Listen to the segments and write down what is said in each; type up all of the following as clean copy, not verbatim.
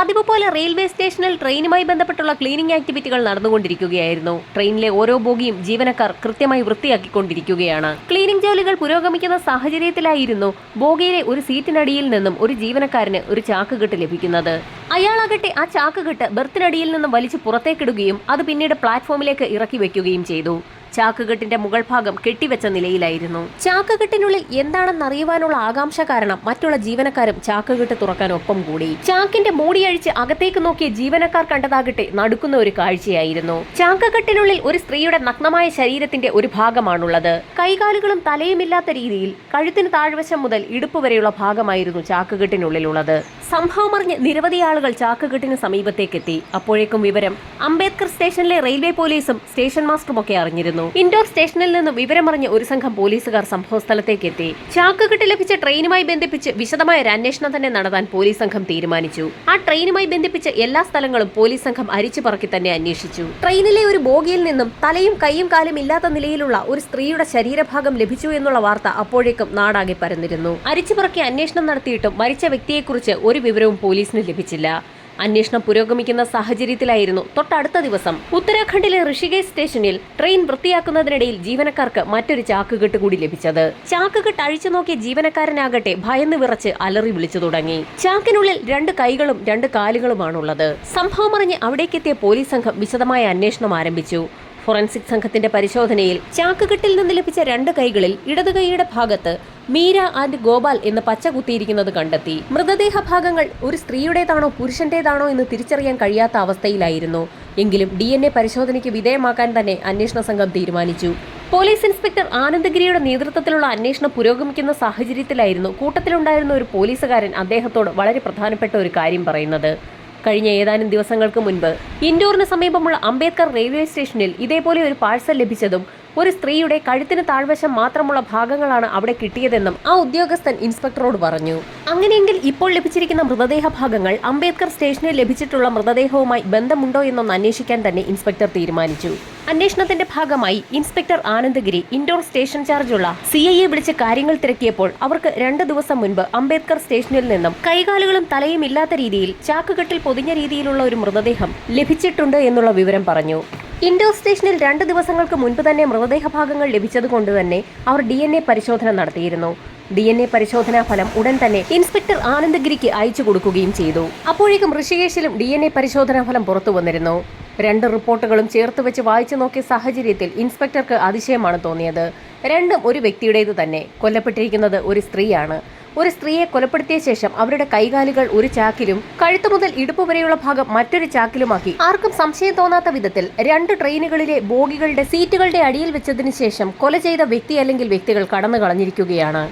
പതിവ് പോലെ റെയിൽവേ സ്റ്റേഷനിൽ ട്രെയിനുമായി ബന്ധപ്പെട്ടുള്ള ക്ലീനിംഗ് ആക്ടിവിറ്റികൾ നടന്നുകൊണ്ടിരിക്കുകയായിരുന്നു. ട്രെയിനിലെ ഓരോ ബോഗിയും ജീവനക്കാർ കൃത്യമായി വൃത്തിയാക്കിക്കൊണ്ടിരിക്കുകയാണ്. ക്ലീനിംഗ് ജോലികൾ പുരോഗമിക്കുന്ന സാഹചര്യത്തിലായിരുന്നു ബോഗിയിലെ ഒരു സീറ്റിനടിയിൽ നിന്നും ഒരു ജീവനക്കാരന് ഒരു ചാക്കുകെട്ട് ലഭിക്കുന്നത്. അയാളാകട്ടെ ആ ചാക്കുകെട്ട് ബെർത്തിനടിയിൽ നിന്നും വലിച്ചു പുറത്തേക്കിടുകയും അത് പിന്നീട് പ്ലാറ്റ്ഫോമിലേക്ക് ഇറക്കി വെക്കുകയും ചെയ്തു. ചാക്കുകെട്ടിന്റെ മുകൾ ഭാഗം കെട്ടിവെച്ച നിലയിലായിരുന്നു. ചാക്കുകെട്ടിനുള്ളിൽ എന്താണെന്നറിയുവാനുള്ള ആകാംക്ഷ കാരണം മറ്റുള്ള ജീവനക്കാരും ചാക്കുകെട്ട് തുറക്കാൻ ഒപ്പം കൂടി. ചാക്കിന്റെ മൂടിയഴിച്ച് അകത്തേക്ക് നോക്കിയ ജീവനക്കാർ കണ്ടതാകട്ടെ നടുക്കുന്ന ഒരു കാഴ്ചയായിരുന്നു. ചാക്കുകെട്ടിനുള്ളിൽ ഒരു സ്ത്രീയുടെ നഗ്നമായ ശരീരത്തിന്റെ ഒരു ഭാഗമാണുള്ളത്. കൈകാലുകളും തലയുമില്ലാത്ത രീതിയിൽ കഴുത്തിന് താഴ്വശം മുതൽ ഇടുപ്പ് വരെയുള്ള ഭാഗമായിരുന്നു ചാക്കുകെട്ടിനുള്ളിലുള്ളത്. സംഭവമറിഞ്ഞ് നിരവധി ആളുകൾ ചാക്കുകെട്ടിന് സമീപത്തേക്കെത്തി. അപ്പോഴേക്കും വിവരം അംബേദ്കർ സ്റ്റേഷനിലെ റെയിൽവേ പോലീസും സ്റ്റേഷൻ മാസ്റ്ററുമൊക്കെ അറിഞ്ഞിരുന്നു. ഇൻഡോർ സ്റ്റേഷനിൽ നിന്നും വിവരമറിഞ്ഞ ഒരു സംഘം പോലീസുകാർ സംഭവസ്ഥലത്തേക്ക് എത്തി. ചാക്കുകെട്ട് ലഭിച്ച ട്രെയിനുമായി ബന്ധിപ്പിച്ച് വിശദമായ ഒരു അന്വേഷണം തന്നെ നടത്താൻ പോലീസ് സംഘം തീരുമാനിച്ചു. ആ ട്രെയിനുമായി ബന്ധിപ്പിച്ച എല്ലാ സ്ഥലങ്ങളും പോലീസ് സംഘം അരിച്ചു പറക്കി തന്നെ അന്വേഷിച്ചു. ട്രെയിനിലെ ഒരു ബോഗിയിൽ നിന്നും തലയും കൈയും കാലും ഇല്ലാത്ത നിലയിലുള്ള ഒരു സ്ത്രീയുടെ ശരീരഭാഗം ലഭിച്ചു എന്നുള്ള വാർത്ത അപ്പോഴേക്കും നാടാകെ പരന്നിരുന്നു. അരിച്ചു പറക്കി അന്വേഷണം നടത്തിയിട്ടും മരിച്ച വ്യക്തിയെക്കുറിച്ച് ഒരു വിവരവും പോലീസിന് ലഭിച്ചില്ല. അന്വേഷണം പുരോഗമിക്കുന്ന സാഹചര്യത്തിലായിരുന്നു തൊട്ടടുത്ത ദിവസം ഉത്തരാഖണ്ഡിലെ ഋഷികേശ് സ്റ്റേഷനിൽ ട്രെയിൻ വൃത്തിയാക്കുന്നതിനിടയിൽ ജീവനക്കാർക്ക് മറ്റൊരു ചാക്കുകെട്ട് കൂടി ലഭിച്ചത്. ചാക്കുകെട്ട് അഴിച്ചു നോക്കിയ ജീവനക്കാരനാകട്ടെ ഭയന്ന് വിറച്ച് അലറി വിളിച്ചു തുടങ്ങി. ചാക്കിനുള്ളിൽ 2 കൈകളും 2 കാലുകളുമാണുള്ളത്. സംഭവമറിഞ്ഞ് അവിടേക്കെത്തിയ പോലീസ് സംഘം വിശദമായ അന്വേഷണം ആരംഭിച്ചു. ഫോറൻസിക് സംഘത്തിന്റെ പരിശോധനയിൽ ചാക്കുകെട്ടിൽ നിന്ന് ലഭിച്ച 2 കൈകളിൽ ഇടതു കൈയുടെ ഭാഗത്ത് മീര ആൻഡ് ഗോപാൽ എന്ന് പച്ച കുത്തിയിരിക്കുന്നത് കണ്ടെത്തി. മൃതദേഹ ഭാഗങ്ങൾ ഒരു സ്ത്രീയുടേതാണോ പുരുഷന്റേതാണോ എന്ന് തിരിച്ചറിയാൻ കഴിയാത്ത അവസ്ഥയിലായിരുന്നു. എങ്കിലും DNA പരിശോധനയ്ക്ക് വിധേയമാക്കാൻ തന്നെ അന്വേഷണ സംഘം തീരുമാനിച്ചു. പോലീസ് ഇൻസ്പെക്ടർ ആനന്ദഗിരിയുടെ നേതൃത്വത്തിലുള്ള അന്വേഷണം പുരോഗമിക്കുന്ന സാഹചര്യത്തിലായിരുന്നു കൂട്ടത്തിലുണ്ടായിരുന്ന ഒരു പോലീസുകാരൻ അദ്ദേഹത്തോട് വളരെ പ്രധാനപ്പെട്ട ഒരു കാര്യം പറയുന്നത്. കഴിഞ്ഞ ഏതാനും ദിവസങ്ങൾക്ക് മുൻപ് ഇൻഡോറിന് സമീപമുള്ള അംബേദ്കർ റെയിൽവേ സ്റ്റേഷനിൽ ഇതേപോലെ ഒരു പാഴ്സൽ ലഭിച്ചതും ഒരു സ്ത്രീയുടെ കഴുത്തിന് താഴ്വശം മാത്രമുള്ള ഭാഗങ്ങളാണ് അവിടെ കിട്ടിയതെന്നും ആ ഉദ്യോഗസ്ഥൻ ഇൻസ്പെക്ടറോട് പറഞ്ഞു. അങ്ങനെയെങ്കിൽ ഇപ്പോൾ ലഭിച്ചിരിക്കുന്ന മൃതദേഹ ഭാഗങ്ങൾ അംബേദ്കർ സ്റ്റേഷനിൽ ലഭിച്ചിട്ടുള്ള മൃതദേഹവുമായി ബന്ധമുണ്ടോ എന്നൊന്ന് അന്വേഷിക്കാൻ തന്നെ ഇൻസ്പെക്ടർ തീരുമാനിച്ചു. അന്വേഷണത്തിന്റെ ഭാഗമായി ഇൻസ്പെക്ടർ ആനന്ദഗിരി ഇൻഡോർ സ്റ്റേഷൻ ചാർജുള്ള CIയെ വിളിച്ച് കാര്യങ്ങൾ തിരക്കിയപ്പോൾ അവർക്ക് 2 ദിവസം മുൻപ് അംബേദ്കർ സ്റ്റേഷനിൽ നിന്നും കൈകാലുകളും തലയും ഇല്ലാത്ത രീതിയിൽ ചാക്കുകെട്ടിൽ പൊതിഞ്ഞ രീതിയിലുള്ള ഒരു മൃതദേഹം ലഭിച്ചിട്ടുണ്ട് എന്നുള്ള വിവരം പറഞ്ഞു. ഇൻഡോർ സ്റ്റേഷനിൽ 2 ദിവസങ്ങൾക്ക് മുൻപ് തന്നെ മൃതദേഹ ഭാഗങ്ങൾ ലഭിച്ചതുകൊണ്ട് തന്നെ അവർ DNA പരിശോധന നടത്തിയിരുന്നു. DNA പരിശോധനാ ഫലം ഉടൻ തന്നെ ഇൻസ്പെക്ടർ ആനന്ദഗിരിക്ക് അയച്ചു കൊടുക്കുകയും ചെയ്തു. അപ്പോഴേക്കും ഋഷികേശിലും DNA പരിശോധനാ ഫലം പുറത്തു വന്നിരുന്നു. 2 റിപ്പോർട്ടുകളും ചേർത്ത് വെച്ച് വായിച്ചു നോക്കിയ സാഹചര്യത്തിൽ ഇൻസ്പെക്ടർക്ക് അതിശയമാണ് തോന്നിയത്. രണ്ടും ഒരു വ്യക്തിയുടേത് തന്നെ. കൊല്ലപ്പെട്ടിരിക്കുന്നത് ഒരു സ്ത്രീയാണ്. ഒരു സ്ത്രീയെ കൊലപ്പെടുത്തിയ ശേഷം അവരുടെ കൈകാലുകൾ ഒരു ചാക്കിലും കഴുത്തു മുതൽ ഇടുപ്പ് വരെയുള്ള ഭാഗം മറ്റൊരു ചാക്കിലുമാക്കി ആർക്കും സംശയം തോന്നാത്ത വിധത്തിൽ 2 ട്രെയിനുകളിലെ ബോഗികളുടെ സീറ്റുകളുടെ അടിയിൽ വെച്ചതിന് ശേഷം കൊല ചെയ്ത വ്യക്തി അല്ലെങ്കിൽ വ്യക്തികൾ കടന്നു കളഞ്ഞിരിക്കുകയാണ്.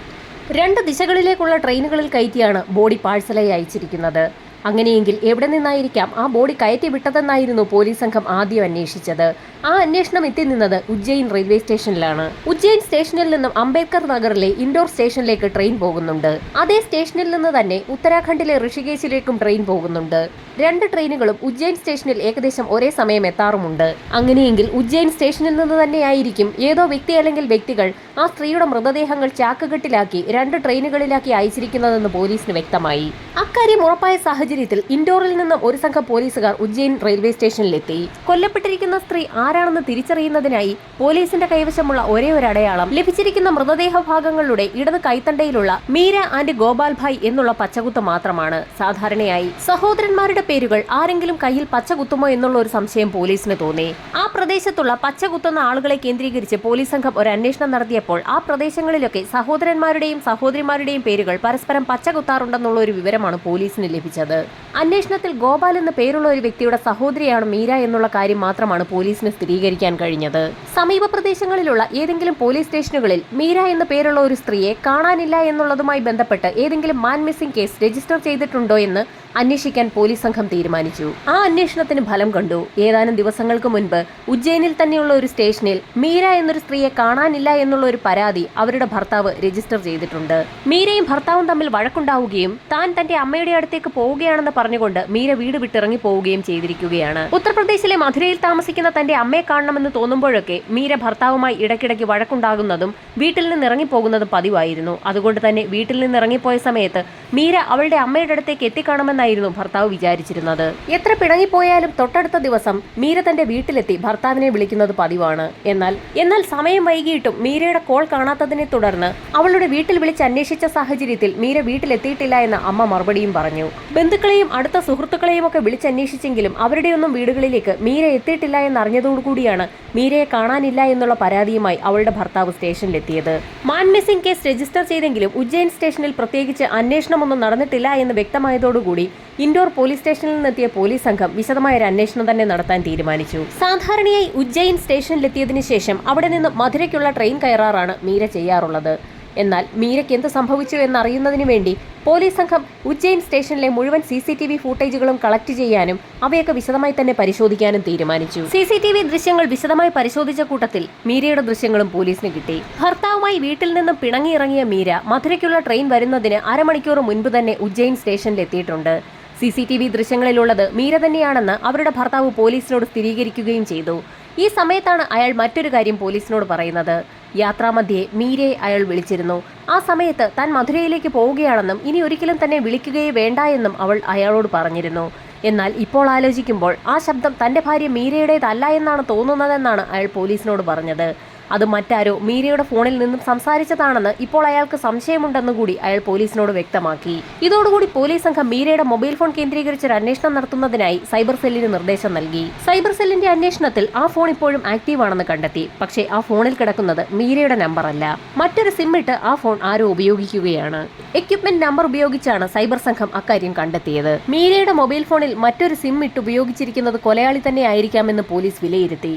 2 ദിശകളിലേക്കുള്ള ട്രെയിനുകളിൽ കയറ്റിയാണ് ബോഡി പാഴ്സലായി അയച്ചിരിക്കുന്നത്. അങ്ങനെയെങ്കിൽ എവിടെ നിന്നായിരിക്കാം ആ ബോഡി കയറ്റി വിട്ടതെന്നായിരുന്നു പോലീസ് സംഘം ആദ്യം അന്വേഷിച്ചത്. ആ അന്വേഷണം എത്തി നിന്നത് ഉജ്ജയിൻ റെയിൽവേ സ്റ്റേഷനിലാണ്. ഉജ്ജയിൻ സ്റ്റേഷനിൽ നിന്നും അംബേദ്കർ നഗറിലെ ഇൻഡോർ സ്റ്റേഷനിലേക്ക് ട്രെയിൻ പോകുന്നുണ്ട്. അതേ സ്റ്റേഷനിൽ നിന്ന് തന്നെ ഉത്തരാഖണ്ഡിലെ ഋഷികേശിലേക്കും ട്രെയിൻ പോകുന്നുണ്ട്. 2 ട്രെയിനുകളും ഉജ്ജയിൻ സ്റ്റേഷനിൽ ഏകദേശം ഒരേ സമയം എത്താറുമുണ്ട്. അങ്ങനെയെങ്കിൽ ഉജ്ജയിൻ സ്റ്റേഷനിൽ നിന്ന് തന്നെയായിരിക്കും ഏതോ വ്യക്തി അല്ലെങ്കിൽ വ്യക്തികൾ ആ സ്ത്രീയുടെ മൃതദേഹങ്ങൾ ചാക്കുകെട്ടിലാക്കി 2 ട്രെയിനുകളിലാക്കി അയച്ചിരിക്കുന്നതെന്ന് പോലീസിന് വ്യക്തമായി. അക്കാര്യം ഉറപ്പായ സാഹചര്യത്തിൽ ഇൻഡോറിൽ നിന്നും ഒരു സംഘം പോലീസുകാർ ഉജ്ജയിൻ റെയിൽവേ സ്റ്റേഷനിലെത്തി. കൊല്ലപ്പെട്ടിരിക്കുന്ന സ്ത്രീ ആരാണെന്ന് തിരിച്ചറിയുന്നതിനായി പോലീസിന്റെ കൈവശമുള്ള ഒരേ ഒരു അടയാളം ലഭിച്ചിരിക്കുന്ന മൃതദേഹ ഭാഗങ്ങളുടെ ഇടത് കൈത്തണ്ടയിലുള്ള മീര ആൻഡ് ഗോപാൽ ഭായ് എന്നുള്ള പച്ചകുത്ത് മാത്രമാണ്. സാധാരണയായി സഹോദരന്മാരുടെ പേരുകൾ ആരെങ്കിലും കയ്യിൽ പച്ചകുത്തുമോ എന്നുള്ള ഒരു സംശയം പോലീസിന് തോന്നി. ആ പ്രദേശത്തുള്ള പച്ചകുത്തുന്ന ആളുകളെ കേന്ദ്രീകരിച്ച് പോലീസ് സംഘം ഒരു അന്വേഷണം നടത്തിയപ്പോൾ ആ പ്രദേശങ്ങളിലൊക്കെ സഹോദരന്മാരുടെയും സഹോദരിമാരുടെയും പേരുകൾ പരസ്പരം പച്ചകുത്താറുണ്ടെന്നുള്ള ഒരു വിവരമാണ് പോലീസിന് ലഭിച്ചത്. അന്വേഷണത്തിൽ ഗോപാൽ എന്ന പേരുള്ള ഒരു വ്യക്തിയുടെ സഹോദരിയാണ് മീര എന്നുള്ള കാര്യം മാത്രമാണ് പോലീസിന് സ്ഥിരീകരിക്കാൻ കഴിഞ്ഞത്. സമീപ പ്രദേശങ്ങളിലുള്ള ഏതെങ്കിലും പോലീസ് സ്റ്റേഷനുകളിൽ മീര എന്ന പേരുള്ള ഒരു സ്ത്രീയെ കാണാനില്ല എന്നുള്ളതുമായി ബന്ധപ്പെട്ട് ഏതെങ്കിലും മാൻ മിസ്സിംഗ് കേസ് രജിസ്റ്റർ ചെയ്തിട്ടുണ്ടോ എന്ന് അന്വേഷിക്കാൻ പോലീസ് സംഘം തീരുമാനിച്ചു. ആ അന്വേഷണത്തിന് ഫലം കണ്ടു. ഏതാനും ദിവസങ്ങൾക്ക് മുൻപ് ഉജ്ജയിനിൽ തന്നെയുള്ള ഒരു സ്റ്റേഷനിൽ മീര എന്നൊരു സ്ത്രീയെ കാണാനില്ല എന്നുള്ള ഒരു പരാതി അവരുടെ ഭർത്താവ് രജിസ്റ്റർ ചെയ്തിട്ടുണ്ട്. മീരയും ഭർത്താവും തമ്മിൽ വഴക്കുണ്ടാവുകയും താൻ തന്റെ അമ്മയുടെ അടുത്തേക്ക് പോവുകയാണെന്ന് പറഞ്ഞുകൊണ്ട് മീര വീട് വിട്ടിറങ്ങി പോവുകയും ചെയ്തിരിക്കുകയാണ്. ഉത്തർപ്രദേശിലെ മധുരയിൽ താമസിക്കുന്ന തന്റെ അമ്മയെ കാണണമെന്ന് തോന്നുമ്പോഴൊക്കെ മീര ഭർത്താവുമായി ഇടയ്ക്കിടയ്ക്ക് വഴക്കുണ്ടാകുന്നതും വീട്ടിൽ നിന്ന് ഇറങ്ങിപ്പോകുന്നതും പതിവായിരുന്നു. അതുകൊണ്ട് തന്നെ വീട്ടിൽ നിന്ന് ഇറങ്ങിപ്പോയ സമയത്ത് മീര അവളുടെ അമ്മയുടെ അടുത്തേക്ക് എത്തിക്കാണുമെന്ന് എന്നായിരുന്നു ഭർത്താവ് വിചാരിച്ചിരുന്നത്. എത്ര പിണങ്ങിപ്പോയാലും തൊട്ടടുത്ത ദിവസം മീര തന്റെ വീട്ടിലെത്തി ഭർത്താവിനെ വിളിക്കുന്നത് പതിവാണ്. എന്നാൽ സമയം വൈകിയിട്ടും മീരയുടെ കോൾ കാണാത്തതിനെ തുടർന്ന് അവളുടെ വീട്ടിൽ വിളിച്ച് അന്വേഷിച്ച സാഹചര്യത്തിൽ മീര വീട്ടിലെത്തിയിട്ടില്ല എന്ന് അമ്മ മറുപടിയും പറഞ്ഞു. ബന്ധുക്കളെയും അടുത്ത സുഹൃത്തുക്കളെയും ഒക്കെ വിളിച്ചന്വേഷിച്ചെങ്കിലും അവരുടെയൊന്നും വീടുകളിലേക്ക് മീര എത്തിയിട്ടില്ല എന്നറിഞ്ഞതോടുകൂടിയാണ് മീരയെ കാണാനില്ല എന്നുള്ള പരാതിയുമായി അവളുടെ ഭർത്താവ് സ്റ്റേഷനിലെത്തിയത്. മാൻ മിസ്സിംഗ് കേസ് രജിസ്റ്റർ ചെയ്തെങ്കിലും ഉജ്ജയിൻ സ്റ്റേഷനിൽ പ്രത്യേകിച്ച് അന്വേഷണമൊന്നും നടന്നിട്ടില്ല എന്ന് വ്യക്തമായതോടുകൂടി ഇൻഡോർ പോലീസ് സ്റ്റേഷനിൽ നിന്നെത്തിയ പോലീസ് സംഘം വിശദമായ ഒരു അന്വേഷണം തന്നെ നടത്താൻ തീരുമാനിച്ചു. സാധാരണയായി ഉജ്ജയിൻ സ്റ്റേഷനിലെത്തിയതിനു ശേഷം അവിടെ നിന്ന് മധുരയ്ക്കുള്ള ട്രെയിൻ കയറാറാണ് മീര ചെയ്യാറുള്ളത്. എന്നാൽ മീരയ്ക്ക് എന്ത് സംഭവിച്ചു എന്നറിയുന്നതിന് വേണ്ടി പോലീസ് സംഘം ഉജ്ജയിൻ സ്റ്റേഷനിലെ മുഴുവൻ CCTV ഫൂട്ടേജുകളും കളക്ട് ചെയ്യാനും അവയൊക്കെ വിശദമായി തന്നെ പരിശോധിക്കാനും തീരുമാനിച്ചു. CCTV ദൃശ്യങ്ങൾ വിശദമായി പരിശോധിച്ച കൂട്ടത്തിൽ മീരയുടെ ദൃശ്യങ്ങളും പോലീസിന് കിട്ടി. ഭർത്താവുമായി വീട്ടിൽ നിന്നും പിണങ്ങിയിറങ്ങിയ മീര മധുരയ്ക്കുള്ള ട്രെയിൻ വരുന്നതിന് അരമണിക്കൂർ മുൻപ് തന്നെ ഉജ്ജയിൻ സ്റ്റേഷനിൽ എത്തിയിട്ടുണ്ട്. CCTV ദൃശ്യങ്ങളിലുള്ളത് മീര തന്നെയാണെന്ന് അവരുടെ ഭർത്താവ് പോലീസിനോട് സ്ഥിരീകരിക്കുകയും ചെയ്തു. ഈ സമയത്താണ് അയാൾ മറ്റൊരു കാര്യം പോലീസിനോട് പറയുന്നത്. യാത്രാമധ്യേ മീരയെ അയാൾ വിളിച്ചിരുന്നു. ആ സമയത്ത് താൻ മധുരയിലേക്ക് പോവുകയാണെന്നും ഇനി ഒരിക്കലും തന്നെ വിളിക്കുകയേ വേണ്ട എന്നും അവൾ അയാളോട് പറഞ്ഞിരുന്നു. എന്നാൽ ഇപ്പോൾ ആലോചിക്കുമ്പോൾ ആ ശബ്ദം തന്റെ ഭാര്യ മീരയുടേതല്ല എന്നാണ് തോന്നുന്നതെന്നാണ് അയാൾ പോലീസിനോട് പറഞ്ഞത്. അത് മറ്റാരോ മീരയുടെ ഫോണിൽ നിന്നും സംസാരിച്ചതാണെന്ന് ഇപ്പോൾ അയാൾക്ക് സംശയമുണ്ടെന്ന് കൂടി അയാൾ പോലീസിനോട് വ്യക്തമാക്കി. ഇതോടുകൂടി പോലീസ് സംഘം മീരയുടെ മൊബൈൽ ഫോൺ കേന്ദ്രീകരിച്ച് ഒരു അന്വേഷണം നടത്തുന്നതിനായി സൈബർ സെല്ലിന് നിർദ്ദേശം നൽകി. സൈബർ സെല്ലിന്റെ അന്വേഷണത്തിൽ ആ ഫോൺ ഇപ്പോഴും ആക്റ്റീവ് ആണെന്ന് കണ്ടെത്തി. പക്ഷേ ആ ഫോണിൽ കിടക്കുന്നത് മീരയുടെ നമ്പർ അല്ല, മറ്റൊരു സിം ഇട്ട് ആ ഫോൺ ആരോ ഉപയോഗിക്കുകയാണ്. എക്യുപ്മെന്റ് നമ്പർ ഉപയോഗിച്ചാണ് സൈബർ സംഘം അക്കാര്യം കണ്ടെത്തിയത്. മീരയുടെ മൊബൈൽ ഫോണിൽ മറ്റൊരു സിം ഇട്ട് ഉപയോഗിച്ചിരിക്കുന്നത് കൊലയാളി തന്നെ ആയിരിക്കാമെന്ന് പോലീസ് വിലയിരുത്തി.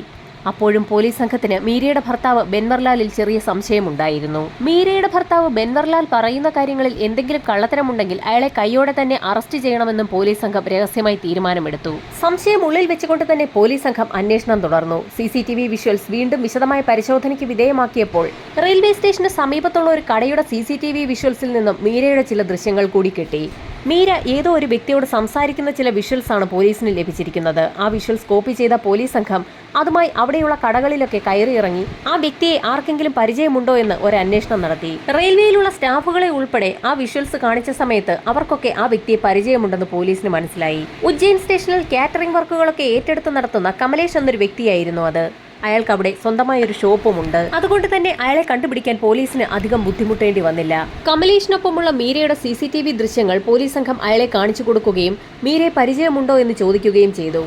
അപ്പോഴും പോലീസ് സംഘത്തിന് മീരയുടെ ഭർത്താവ് ബെൻവർലാലിൽ ചെറിയ സംശയമുണ്ടായിരുന്നു. മീരയുടെ ഭർത്താവ് ബെൻവർലാൽ പറയുന്ന കാര്യങ്ങളിൽ എന്തെങ്കിലും കള്ളത്തരമുണ്ടെങ്കിൽ അയാളെ കൈയോടെ തന്നെ അറസ്റ്റ് ചെയ്യണമെന്നും പോലീസ് സംഘം രഹസ്യമായി തീരുമാനമെടുത്തു. സംശയം ഉള്ളിൽ വെച്ചുകൊണ്ട് തന്നെ പോലീസ് സംഘം അന്വേഷണം തുടർന്നു. CCTV വിഷ്വൽസ് വീണ്ടും വിശദമായ പരിശോധനയ്ക്ക് വിധേയമാക്കിയപ്പോൾ റെയിൽവേ സ്റ്റേഷന് സമീപത്തുള്ള ഒരു കടയുടെ CCTV വിഷ്വൽസിൽ നിന്നും മീരയുടെ ചില ദൃശ്യങ്ങൾ കൂടി കിട്ടി. മീര ഏതോ ഒരു വ്യക്തിയോട് സംസാരിക്കുന്ന ചില വിഷ്വൽസ് ആണ് പോലീസിന് ലഭിച്ചിരിക്കുന്നത്. ആ വിഷ്വൽസ് കോപ്പി ചെയ്ത പോലീസ് സംഘം അതുമായി അവിടെയുള്ള കടകളിലൊക്കെ കയറിയിറങ്ങി ആ വ്യക്തിയെ ആർക്കെങ്കിലും പരിചയമുണ്ടോ എന്ന് ഒരു അന്വേഷണം നടത്തി. റെയിൽവേയിലുള്ള സ്റ്റാഫുകളെ ഉൾപ്പെടെ ആ വിഷ്വൽസ് കാണിച്ച സമയത്ത് അവർക്കൊക്കെ ആ വ്യക്തിയെ പരിചയമുണ്ടെന്ന് പോലീസിന് മനസ്സിലായി. ഉജ്ജയിൻ സ്റ്റേഷനിൽ കാറ്ററിംഗ് വർക്കുകളൊക്കെ ഏറ്റെടുത്ത് നടത്തുന്ന കമലേഷ് എന്നൊരു വ്യക്തിയായിരുന്നു അത്. അയാൾക്ക് അവിടെ സ്വന്തമായ ഒരു ഷോപ്പുമുണ്ട്. അതുകൊണ്ട് തന്നെ അയാളെ കണ്ടുപിടിക്കാൻ പോലീസിന് അധികം ബുദ്ധിമുട്ടേണ്ടി വന്നില്ല. കമലേഷിനൊപ്പമുള്ള മീരയുടെ CCTV ദൃശ്യങ്ങൾ പോലീസ് സംഘം അയാളെ കാണിച്ചു കൊടുക്കുകയും മീരയെ പരിചയമുണ്ടോ എന്ന് ചോദിക്കുകയും ചെയ്തു.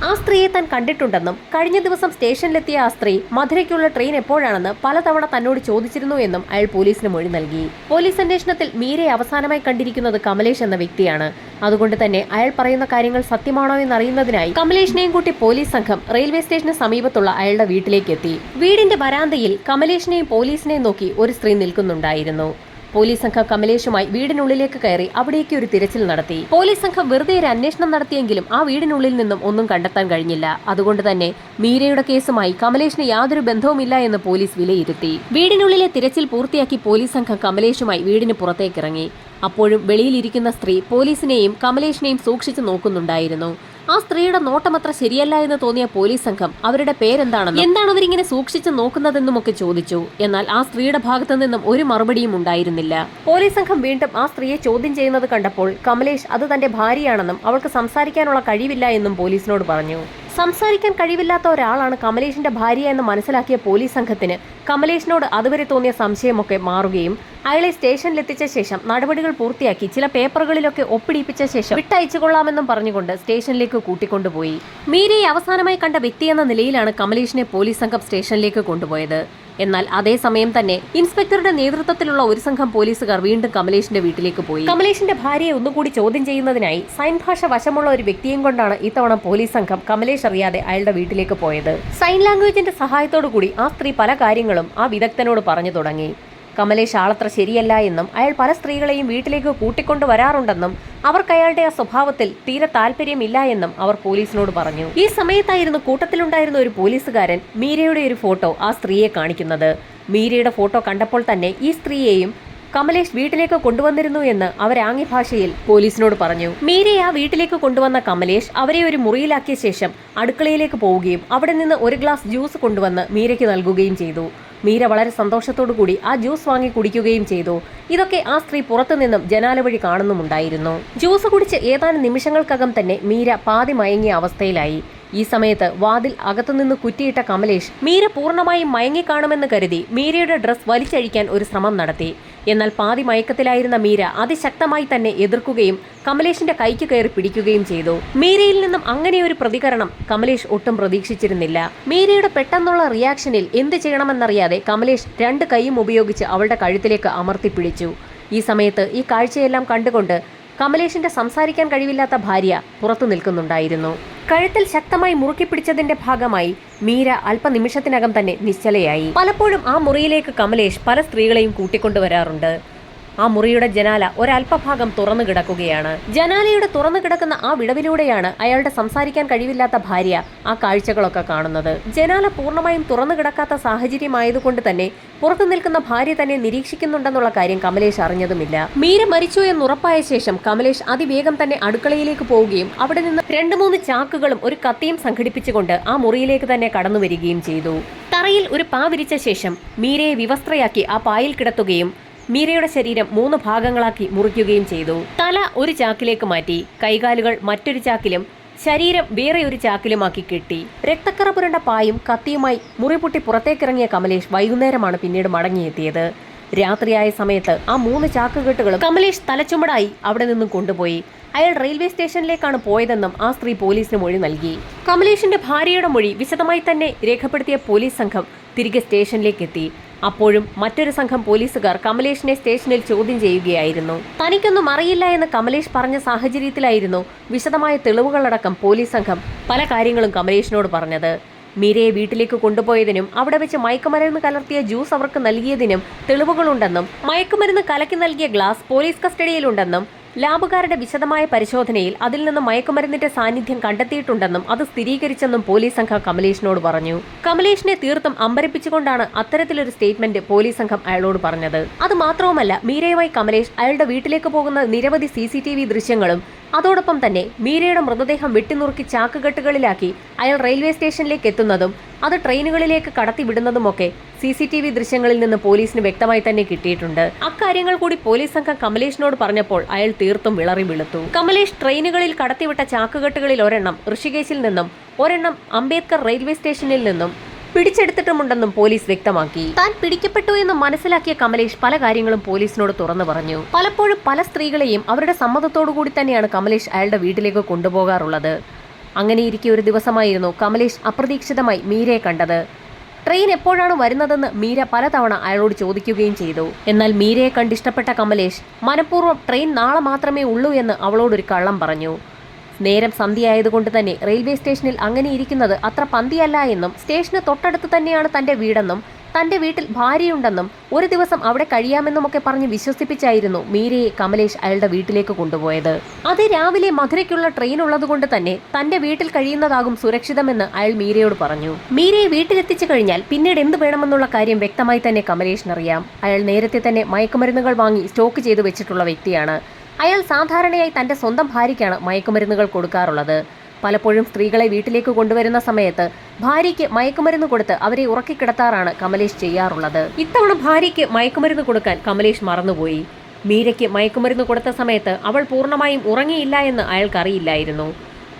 ആ സ്ത്രീയെ താൻ കണ്ടിട്ടുണ്ടെന്നും കഴിഞ്ഞ ദിവസം സ്റ്റേഷനിലെത്തിയ ആ സ്ത്രീ മധുരയ്ക്കുള്ള ട്രെയിൻ എപ്പോഴാണെന്ന് പലതവണ തന്നോട് ചോദിച്ചിരുന്നു എന്നും അയാൾ പോലീസിന് മൊഴി നൽകി. പോലീസ് അന്വേഷണത്തിൽ മീരയെ അവസാനമായി കണ്ടിരിക്കുന്നത് കമലേഷ് എന്ന വ്യക്തിയാണ്. അതുകൊണ്ട് തന്നെ അയാൾ പറയുന്ന കാര്യങ്ങൾ സത്യമാണോ എന്നറിയുന്നതിനായി കമലേഷിനെയും കൂട്ടി പോലീസ് സംഘം റെയിൽവേ സ്റ്റേഷന് സമീപത്തുള്ള അയാളുടെ വീട്ടിലേക്ക് എത്തി. വീടിന്റെ വരാന്തയിൽ കമലേഷിനെയും പോലീസിനെയും നോക്കി ഒരു സ്ത്രീ നിൽക്കുന്നുണ്ടായിരുന്നു. പോലീസ് സംഘം കമലേഷുമായി വീടിനുള്ളിലേക്ക് കയറി അവിടേക്ക് ഒരു തിരച്ചിൽ നടത്തി. പോലീസ് സംഘം വെറുതെ ഒരു അന്വേഷണം നടത്തിയെങ്കിലും ആ വീടിനുള്ളിൽ നിന്നും ഒന്നും കണ്ടെത്താൻ കഴിഞ്ഞില്ല. അതുകൊണ്ട് തന്നെ മീരയുടെ കേസുമായി കമലേഷിന് യാതൊരു ബന്ധവുമില്ല എന്ന് പോലീസ് വിലയിരുത്തി. വീടിനുള്ളിലെ തിരച്ചിൽ പൂർത്തിയാക്കി പോലീസ് സംഘം കമലേഷുമായി വീടിന് പുറത്തേക്കിറങ്ങി. അപ്പോഴും വെളിയിലിരിക്കുന്ന സ്ത്രീ പോലീസിനെയും കമലേഷിനെയും സൂക്ഷിച്ചു നോക്കുന്നുണ്ടായിരുന്നു. ആ സ്ത്രീയുടെ നോട്ടമത്ര ശരിയല്ല എന്ന് തോന്നിയ പോലീസ് സംഘം അവരുടെ പേരെന്താണെന്നും എന്താണ് അവരിങ്ങനെ സൂക്ഷിച്ചു നോക്കുന്നതെന്നുമൊക്കെ ചോദിച്ചു. എന്നാൽ ആ സ്ത്രീയുടെ ഭാഗത്തു നിന്നും ഒരു മറുപടിയും ഉണ്ടായിരുന്നില്ല. പോലീസ് സംഘം വീണ്ടും ആ സ്ത്രീയെ ചോദ്യം ചെയ്യുന്നത് കണ്ടപ്പോൾ കമലേഷ് അത് തന്റെ ഭാര്യയാണെന്നും അവൾക്ക് സംസാരിക്കാനുള്ള കഴിവില്ല എന്നും പോലീസിനോട് പറഞ്ഞു. സംസാരിക്കാൻ കഴിവില്ലാത്ത ഒരാളാണ് കമലേഷിന്റെ ഭാര്യ എന്ന് മനസ്സിലാക്കിയ പോലീസ് സംഘത്തിന് കമലേഷിനോട് അതുവരെ തോന്നിയ സംശയമൊക്കെ മാറുകയും അയാളെ സ്റ്റേഷനിലെത്തിച്ച ശേഷം നടപടികൾ പൂർത്തിയാക്കി ചില പേപ്പറുകളിലൊക്കെ ഒപ്പിടിപ്പിച്ച ശേഷം വിട്ടയച്ചു കൊള്ളാമെന്നും പറഞ്ഞുകൊണ്ട് സ്റ്റേഷനിലേക്ക് കൂട്ടിക്കൊണ്ടുപോയി. മീരയെ അവസാനമായി കണ്ട വ്യക്തിയെന്ന നിലയിലാണ് കമലേഷിനെ പോലീസ് സംഘം സ്റ്റേഷനിലേക്ക് കൊണ്ടുപോയത്. എന്നാൽ അതേസമയം തന്നെ ഇൻസ്പെക്ടറുടെ നേതൃത്വത്തിലുള്ള ഒരു സംഘം പോലീസുകാർ വീണ്ടും കമലേഷിന്റെ വീട്ടിലേക്ക് പോയി. കമലേഷിന്റെ ഭാര്യയെ ഒന്നുകൂടി ചോദ്യം ചെയ്യുന്നതിനായി സൈൻ ഭാഷ വശമുള്ള ഒരു വ്യക്തിയും കൊണ്ടാണ് ഇത്തവണ പോലീസ് സംഘം കമലേഷ് അറിയാതെ അയാളുടെ വീട്ടിലേക്ക് പോയത്. സൈൻ ലാംഗ്വേജിന്റെ സഹായത്തോടു കൂടി ആ സ്ത്രീ പല കാര്യങ്ങളും ആ വിദഗ്ധനോട് പറഞ്ഞു തുടങ്ങി. കമലേഷ് ആളത്ര ശരിയല്ല എന്നും അയാൾ പല സ്ത്രീകളെയും വീട്ടിലേക്ക് കൂട്ടിക്കൊണ്ടു വരാറുണ്ടെന്നും അവർക്ക് അയാളുടെ ആ സ്വഭാവത്തിൽ തീരെ താല്പര്യമില്ല എന്നും അവർ പോലീസിനോട് പറഞ്ഞു. ഈ സമയത്തായിരുന്നു കൂട്ടത്തിലുണ്ടായിരുന്ന ഒരു പോലീസുകാരൻ മീരയുടെ ഒരു ഫോട്ടോ ആ സ്ത്രീയെ കാണിക്കുന്നത്. മീരയുടെ ഫോട്ടോ കണ്ടപ്പോൾ തന്നെ ഈ സ്ത്രീയെയും കമലേഷ് വീട്ടിലേക്ക് കൊണ്ടുവന്നിരുന്നു എന്ന് അവരാംഗ്യ ഭാഷയിൽ പോലീസിനോട് പറഞ്ഞു. മീരയെ ആ വീട്ടിലേക്ക് കൊണ്ടുവന്ന കമലേഷ് അവരെ ഒരു മുറിയിലാക്കിയ ശേഷം അടുക്കളയിലേക്ക് പോവുകയും അവിടെ നിന്ന് ഒരു ഗ്ലാസ് ജ്യൂസ് കൊണ്ടുവന്ന് മീരയ്ക്ക് നൽകുകയും ചെയ്തു. മീര വളരെ സന്തോഷത്തോടു കൂടി ആ ജ്യൂസ് വാങ്ങി കുടിക്കുകയും ചെയ്തു. ഇതൊക്കെ ആ സ്ത്രീ പുറത്തു നിന്നും ജനാല വഴി കാണുന്നുമുണ്ടായിരുന്നു. ജ്യൂസ് കുടിച്ച് ഏതാനും നിമിഷങ്ങൾക്കകം തന്നെ മീര പാതി മയങ്ങിയ അവസ്ഥയിലായി. ഈ സമയത്ത് വാതിൽ അകത്തുനിന്ന് കുറ്റിയിട്ട കമലേഷ് മീര പൂർണ്ണമായും മയങ്ങിക്കാണുമെന്ന് കരുതി മീരയുടെ ഡ്രസ് വലിച്ചഴിക്കാൻ ഒരു ശ്രമം നടത്തി. എന്നാൽ പാതി മയക്കത്തിലായിരുന്ന മീര അതിശക്തമായി തന്നെ എതിർക്കുകയും കമലേഷിന്റെ കൈക്ക് കയറി പിടിക്കുകയും ചെയ്തു. മീരയിൽ നിന്നും അങ്ങനെയൊരു പ്രതികരണം കമലേഷ് ഒട്ടും പ്രതീക്ഷിച്ചിരുന്നില്ല. മീരയുടെ പെട്ടെന്നുള്ള റിയാക്ഷനിൽ എന്ത് ചെയ്യണമെന്നറിയാതെ കമലേഷ് രണ്ട് കൈയും ഉപയോഗിച്ച് അവളുടെ കഴുത്തിലേക്ക് അമർത്തിപ്പിടിച്ചു. ഈ സമയത്ത് ഈ കാഴ്ചയെല്ലാം കണ്ടുകൊണ്ട് കമലേഷിന്റെ സംസാരിക്കാൻ കഴിവില്ലാത്ത ഭാര്യ പുറത്തു നിൽക്കുന്നുണ്ടായിരുന്നു. കഴുത്തിൽ ശക്തമായി മുറുക്കി പിടിച്ചതിന്റെ ഭാഗമായി മീര അല്പനിമിഷത്തിനകം തന്നെ നിശ്ചലയായി. പലപ്പോഴും ആ മുറിയിലേക്ക് കമലേഷ് പല സ്ത്രീകളെയും കൂട്ടിക്കൊണ്ടുവരാറുണ്ട്. ആ മുറിയുടെ ജനാല ഒരല്പഭാഗം തുറന്നു കിടക്കുകയാണ്. ജനാലയുടെ തുറന്നു കിടക്കുന്ന ആ വിടവിലൂടെയാണ് അയാളുടെ സംസാരിക്കാൻ കഴിവില്ലാത്ത ഭാര്യ ആ കാഴ്ചകളൊക്കെ കാണുന്നത്. ജനാല പൂർണ്ണമായും തുറന്നു കിടക്കാത്ത സാഹചര്യമായതുകൊണ്ട് തന്നെ പുറത്തു നിൽക്കുന്ന ഭാര്യ തന്നെ നിരീക്ഷിക്കുന്നുണ്ടെന്നുള്ള കാര്യം കമലേഷ് അറിഞ്ഞതുമില്ല. മീര മരിച്ചു എന്നുറപ്പായ ശേഷം കമലേഷ് അതിവേഗം തന്നെ അടുക്കളയിലേക്ക് പോവുകയും അവിടെ നിന്ന് 2-3 ചാക്കുകളും ഒരു കത്തിയും സംഘടിപ്പിച്ചുകൊണ്ട് ആ മുറിയിലേക്ക് തന്നെ കടന്നു വരികയും ചെയ്തു. തറയിൽ ഒരു പാ വിരിച്ച ശേഷം മീരയെ വിവസ്ത്രയാക്കി ആ പായിൽ കിടത്തുകയും മീരയുടെ ശരീരം 3 ഭാഗങ്ങളാക്കി മുറിക്കുകയും ചെയ്തു. തല ഒരു ചാക്കിലേക്ക് മാറ്റി, കൈകാലുകൾ മറ്റൊരു ചാക്കിലും ശരീരം വേറെ ഒരു ചാക്കിലുമാക്കി കെട്ടി. രക്തക്കറ പുരണ്ട പായും കത്തിയുമായി മുറിപൊട്ടി പുറത്തേക്കിറങ്ങിയ കമലേഷ് വൈകുന്നേരമാണ് പിന്നീട് മടങ്ങിയെത്തിയത്. രാത്രിയായ സമയത്ത് ആ 3 ചാക്കുകെട്ടുകളും കമലേഷ് തലച്ചുമടായി അവിടെ നിന്നും കൊണ്ടുപോയി. അയാൾ റെയിൽവേ സ്റ്റേഷനിലേക്കാണ് പോയതെന്നും ആ സ്ത്രീ പോലീസിന് മൊഴി നൽകി. കമലേഷിന്റെ ഭാര്യയുടെ മൊഴി വിശദമായി തന്നെ രേഖപ്പെടുത്തിയ പോലീസ് സംഘം തിരികെ സ്റ്റേഷനിലേക്ക് എത്തി. അപ്പോഴും മറ്റൊരു സംഘം പോലീസുകാർ കമലേഷിനെ സ്റ്റേഷനിൽ ചോദ്യം ചെയ്യുകയായിരുന്നു. തനിക്കൊന്നും അറിയില്ല എന്ന് കമലേഷ് പറഞ്ഞ സാഹചര്യത്തിലായിരുന്നു വിശദമായ തെളിവുകളടക്കം പോലീസ് സംഘം പല കാര്യങ്ങളും കമലേഷിനോട് പറഞ്ഞത്. മീരയെ വീട്ടിലേക്ക് കൊണ്ടുപോയതിനും അവിടെ വെച്ച് മയക്കുമരുന്ന് കലർത്തിയ ജ്യൂസ് അവർക്ക് നൽകിയതിനും തെളിവുകളുണ്ടെന്നും മയക്കുമരുന്ന് കലക്കി നൽകിയ ഗ്ലാസ് പോലീസ് കസ്റ്റഡിയിലുണ്ടെന്നും ലാബുകാരുടെ വിശദമായ പരിശോധനയിൽ അതിൽ നിന്ന് മയക്കുമരുന്നിന്റെ സാന്നിധ്യം കണ്ടെത്തിയിട്ടുണ്ടെന്നും അത് സ്ഥിരീകരിച്ചെന്നും പോലീസ് സംഘം കമലേഷിനോട് പറഞ്ഞു. കമലേഷിനെ തീർത്തും അമ്പരപ്പിച്ചുകൊണ്ടാണ് അത്തരത്തിലൊരു സ്റ്റേറ്റ്മെന്റ് പോലീസ് സംഘം അയാളോട് പറഞ്ഞത്. അത് മാത്രവുമല്ല, മീരയുമായി കമലേഷ് അയാളുടെ വീട്ടിലേക്ക് പോകുന്ന നിരവധി CCTV ദൃശ്യങ്ങളും അതോടൊപ്പം തന്നെ മീരയുടെ മൃതദേഹം വെട്ടിനുറുക്കി ചാക്കുകെട്ടുകളിലാക്കി അയാൾ റെയിൽവേ സ്റ്റേഷനിലേക്ക് എത്തുന്നതും അത് ട്രെയിനുകളിലേക്ക് കടത്തിവിടുന്നതുമൊക്കെ CCTV ദൃശ്യങ്ങളിൽ നിന്ന് പോലീസിന് വ്യക്തമായി തന്നെ കിട്ടിയിട്ടുണ്ട്. അക്കാര്യങ്ങൾ കൂടി പോലീസ് സംഘം കമലേഷിനോട് പറഞ്ഞപ്പോൾ അയാൾ തീർത്തും വിളറി വെളുത്തു. കമലേഷ് ട്രെയിനുകളിൽ കടത്തിവിട്ട ചാക്കുകെട്ടുകളിൽ ഒരെണ്ണം ഋഷികേശിൽ നിന്നും ഒരെണ്ണം അംബേദ്കർ റെയിൽവേ സ്റ്റേഷനിൽ നിന്നും പിടിച്ചെടുത്തിട്ടുമുണ്ടെന്നും പോലീസ് വ്യക്തമാക്കി. താൻ പിടിക്കപ്പെട്ടു എന്ന് മനസ്സിലാക്കിയ കമലേഷ് പല കാര്യങ്ങളും പോലീസിനോട് തുറന്നു പറഞ്ഞു. പലപ്പോഴും പല സ്ത്രീകളെയും അവരുടെ സമ്മതത്തോടു കൂടി തന്നെയാണ് കമലേഷ് അയാളുടെ വീട്ടിലേക്ക് കൊണ്ടുപോകാറുള്ളത്. അങ്ങനെയിരിക്കെ ഒരു ദിവസമായിരുന്നു കമലേഷ് അപ്രതീക്ഷിതമായി മീരയെ കണ്ടത്. ട്രെയിൻ എപ്പോഴാണ് വരുന്നതെന്ന് മീര പലതവണ അയാളോട് ചോദിക്കുകയും ചെയ്തു. എന്നാൽ മീരയെ കണ്ടിഷ്ടപ്പെട്ട കമലേഷ് മനഃപൂർവ്വം ട്രെയിൻ നാളെ മാത്രമേ ഉള്ളൂ എന്ന് അവളോടൊരു കള്ളം പറഞ്ഞു. നേരം സന്ധ്യയായതുകൊണ്ട് തന്നെ റെയിൽവേ സ്റ്റേഷനിൽ അങ്ങനെ ഇരിക്കുന്നത് അത്ര പന്തിയല്ല എന്നും സ്റ്റേഷന് തൊട്ടടുത്ത് തന്നെയാണ് തന്റെ വീടെന്നും തന്റെ വീട്ടിൽ ഭാര്യയുണ്ടെന്നും ഒരു ദിവസം അവിടെ കഴിയാമെന്നുമൊക്കെ പറഞ്ഞ് വിശ്വസിപ്പിച്ചായിരുന്നു മീരയെ കമലേഷ് അയാളുടെ വീട്ടിലേക്ക് കൊണ്ടുപോയത്. അത് രാവിലെ മധുരയ്ക്കുള്ള ട്രെയിൻ ഉള്ളതുകൊണ്ട് തന്നെ തന്റെ വീട്ടിൽ കഴിയുന്നതാകും സുരക്ഷിതമെന്ന് അയാൾ മീരയോട് പറഞ്ഞു. മീരയെ വീട്ടിലെത്തിച്ചു കഴിഞ്ഞാൽ പിന്നീട് എന്ത് വേണമെന്നുള്ള കാര്യം വ്യക്തമായി തന്നെ കമലേഷിനറിയാം. അയാൾ നേരത്തെ തന്നെ മയക്കുമരുന്നുകൾ വാങ്ങി സ്റ്റോക്ക് ചെയ്തു വെച്ചിട്ടുള്ള വ്യക്തിയാണ്. അയാൾ സാധാരണയായി തന്റെ സ്വന്തം ഭാര്യയ്ക്കാണ് മയക്കുമരുന്നുകൾ കൊടുക്കാറുള്ളത്. പലപ്പോഴും സ്ത്രീകളെ വീട്ടിലേക്ക് കൊണ്ടുവരുന്ന സമയത്ത് ഭാര്യയ്ക്ക് മയക്കുമരുന്ന് കൊടുത്ത് അവരെ ഉറക്കിക്കിടത്താറാണ് കമലേഷ് ചെയ്യാറുള്ളത്. ഇത്തവണ ഭാര്യയ്ക്ക് മയക്കുമരുന്ന് കൊടുക്കാൻ കമലേഷ് മറന്നുപോയി. മീരയ്ക്ക് മയക്കുമരുന്ന് കൊടുത്ത സമയത്ത് അവൾ പൂർണ്ണമായും ഉറങ്ങിയില്ല എന്ന് അയാൾക്കറിയില്ലായിരുന്നു.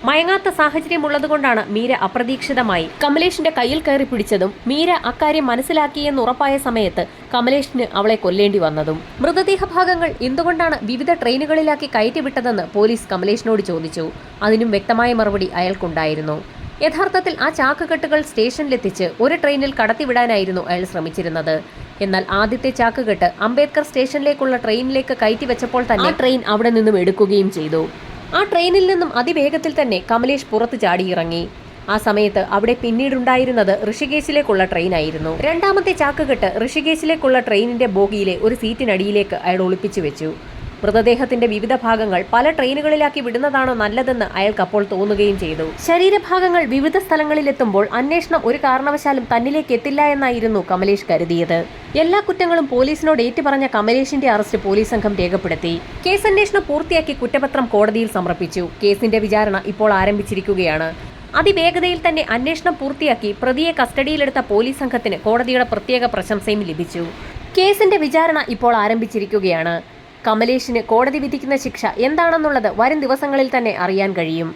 മയങ്ങാത്ത സാഹചര്യമുള്ളതുകൊണ്ടാണ് മീര അപ്രതീക്ഷിതമായി കമലേഷിന്റെ കയ്യിൽ കയറി പിടിച്ചതും മീര അക്കാര്യം മനസ്സിലാക്കിയെന്ന് ഉറപ്പായ സമയത്ത് കമലേഷിന് അവളെ കൊല്ലേണ്ടി വന്നതും. മൃതദേഹ ഭാഗങ്ങൾ എന്തുകൊണ്ടാണ് വിവിധ ട്രെയിനുകളിലാക്കി കയറ്റിവിട്ടതെന്ന് പോലീസ് കമലേഷിനോട് ചോദിച്ചു. അതിനും വ്യക്തമായ മറുപടി അയാൾക്കുണ്ടായിരുന്നു. യഥാർത്ഥത്തിൽ ആ ചാക്കുകെട്ടുകൾ സ്റ്റേഷനിലെത്തിച്ച് ഒരു ട്രെയിനിൽ കടത്തിവിടാനായിരുന്നു അയാൾ ശ്രമിച്ചിരുന്നത്. എന്നാൽ ആദ്യത്തെ ചാക്കുകെട്ട് അംബേദ്കർ സ്റ്റേഷനിലേക്കുള്ള ട്രെയിനിലേക്ക് കയറ്റിവെച്ചപ്പോൾ തന്നെ ട്രെയിൻ അവിടെ നിന്നും എടുക്കുകയും ചെയ്തു. ആ ട്രെയിനിൽ നിന്നും അതിവേഗത്തിൽ തന്നെ കമലേഷ് പുറത്ത് ചാടിയിറങ്ങി. ആ സമയത്ത് അവിടെ പിന്നീടുണ്ടായിരുന്നത് ഋഷികേശിലേക്കുള്ള ട്രെയിനായിരുന്നു. രണ്ടാമത്തെ ചാക്കുകെട്ട് ഋഷികേശിലേക്കുള്ള ട്രെയിനിന്റെ ബോഗിയിലെ ഒരു സീറ്റിനടിയിലേക്ക് അയാൾ ഒളിപ്പിച്ചു വെച്ചു. മൃതദേഹത്തിന്റെ വിവിധ ഭാഗങ്ങൾ പല ട്രെയിനുകളിലാക്കി വിടുന്നതാണോ നല്ലതെന്ന് അയാൾക്ക് അപ്പോൾ തോന്നുകയും ചെയ്തു. ശരീരഭാഗങ്ങൾ വിവിധ സ്ഥലങ്ങളിലെത്തുമ്പോൾ അന്വേഷണം ഒരു കാരണവശാലും തന്നിലേക്ക് എത്തില്ല എന്നായിരുന്നു കമലേഷ് കരുതിയത്. എല്ലാ കുറ്റങ്ങളും പോലീസിനോട് ഏറ്റുപറഞ്ഞ കമലേഷിന്റെ അറസ്റ്റ് പോലീസ് സംഘം രേഖപ്പെടുത്തി. കേസന്വേഷണം പൂർത്തിയാക്കി കുറ്റപത്രം കോടതിയിൽ സമർപ്പിച്ചു. കേസിന്റെ വിചാരണ ഇപ്പോൾ ആരംഭിച്ചിരിക്കുകയാണ്. അതിവേഗതയിൽ തന്നെ അന്വേഷണം പൂർത്തിയാക്കി പ്രതിയെ കസ്റ്റഡിയിലെടുത്ത പോലീസ് സംഘത്തിന് കോടതിയുടെ പ്രത്യേക പ്രശംസയും ലഭിച്ചു. കേസിന്റെ വിചാരണ ഇപ്പോൾ ആരംഭിച്ചിരിക്കുകയാണ്. കമലേഷിന് കോടതി വിധിക്കുന്ന ശിക്ഷ എന്താണെന്നുള്ളത് വരും ദിവസങ്ങളിൽ തന്നെ അറിയാൻ കഴിയും.